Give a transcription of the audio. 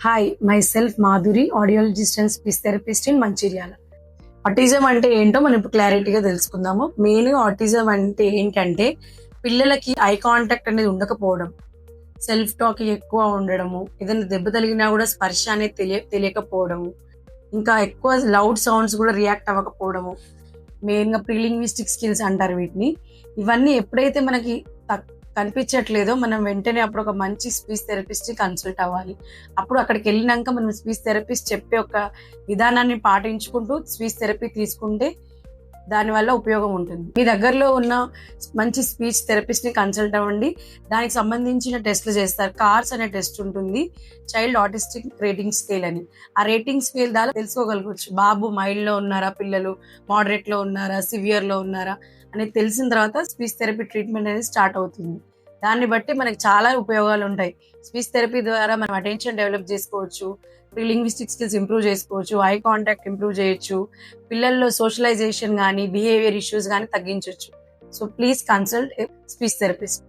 Hi, my self Madhuri, audiologist and speech therapist in Mancherial. Autism అంటే ఏంటో మనం ఇప్పుడు క్లారిటీగా తెలుసుకుందాము. మెయిన్ ఆటిజం అంటే ఏంటంటే పిల్లలకి ఐ కాంటాక్ట్ అనేది ఉండకపోవడం, సెల్ఫ్ టాక్ ఎక్కువ ఉండడము, ఏదైనా దెబ్బ తగిలినా కూడా స్పర్శ అనేది తెలియకపోవడము, ఇంకా ఎక్కువ లౌడ్ సౌండ్స్ కూడా రియాక్ట్ అవ్వకపోవడము, మెయిన్గా ప్రీలింగ్విస్టిక్ స్కిల్స్ అంటారు వీటిని. ఇవన్నీ ఎప్పుడైతే మనకి కనిపించట్లేదో మనం వెంటనే అప్పుడు ఒక మంచి స్పీచ్ థెరపిస్ట్ కన్సల్ట్ అవ్వాలి. అప్పుడు అక్కడికి వెళ్ళినాక మనం స్పీచ్ థెరపిస్ట్ చెప్పే ఒక విధానాన్ని పాటించుకుంటూ స్పీచ్ థెరపీ తీసుకుంటే దానివల్ల ఉపయోగం ఉంటుంది. మీ దగ్గరలో ఉన్న మంచి స్పీచ్ థెరపిస్ట్ని కన్సల్ట్ అవ్వండి. దానికి సంబంధించిన టెస్ట్లు చేస్తారు. కార్స్ అనే టెస్ట్ ఉంటుంది, చైల్డ్ ఆటిస్టిక్ రేటింగ్ స్కేల్ అని. ఆ రేటింగ్ స్కేల్ ద్వారా తెలుసుకోగలగవచ్చు బాబు మైల్డ్లో ఉన్నారా, పిల్లలు మోడరేట్లో ఉన్నారా, సివియర్లో ఉన్నారా అనేది తెలిసిన తర్వాత స్పీచ్ థెరపీ ట్రీట్మెంట్ అనేది స్టార్ట్ అవుతుంది. దాన్ని బట్టి మనకి చాలా ఉపయోగాలు ఉంటాయి. స్పీచ్ థెరపీ ద్వారా మనం అటెన్షన్ డెవలప్ చేసుకోవచ్చు, లింగ్విస్టిక్ స్కిల్స్ ఇంప్రూవ్ చేసుకోవచ్చు, ఐ కాంటాక్ట్ ఇంప్రూవ్ చేయొచ్చు, పిల్లల్లో సోషలైజేషన్ కానీ బిహేవియర్ ఇష్యూస్ కానీ తగ్గించవచ్చు. So please consult speech therapist.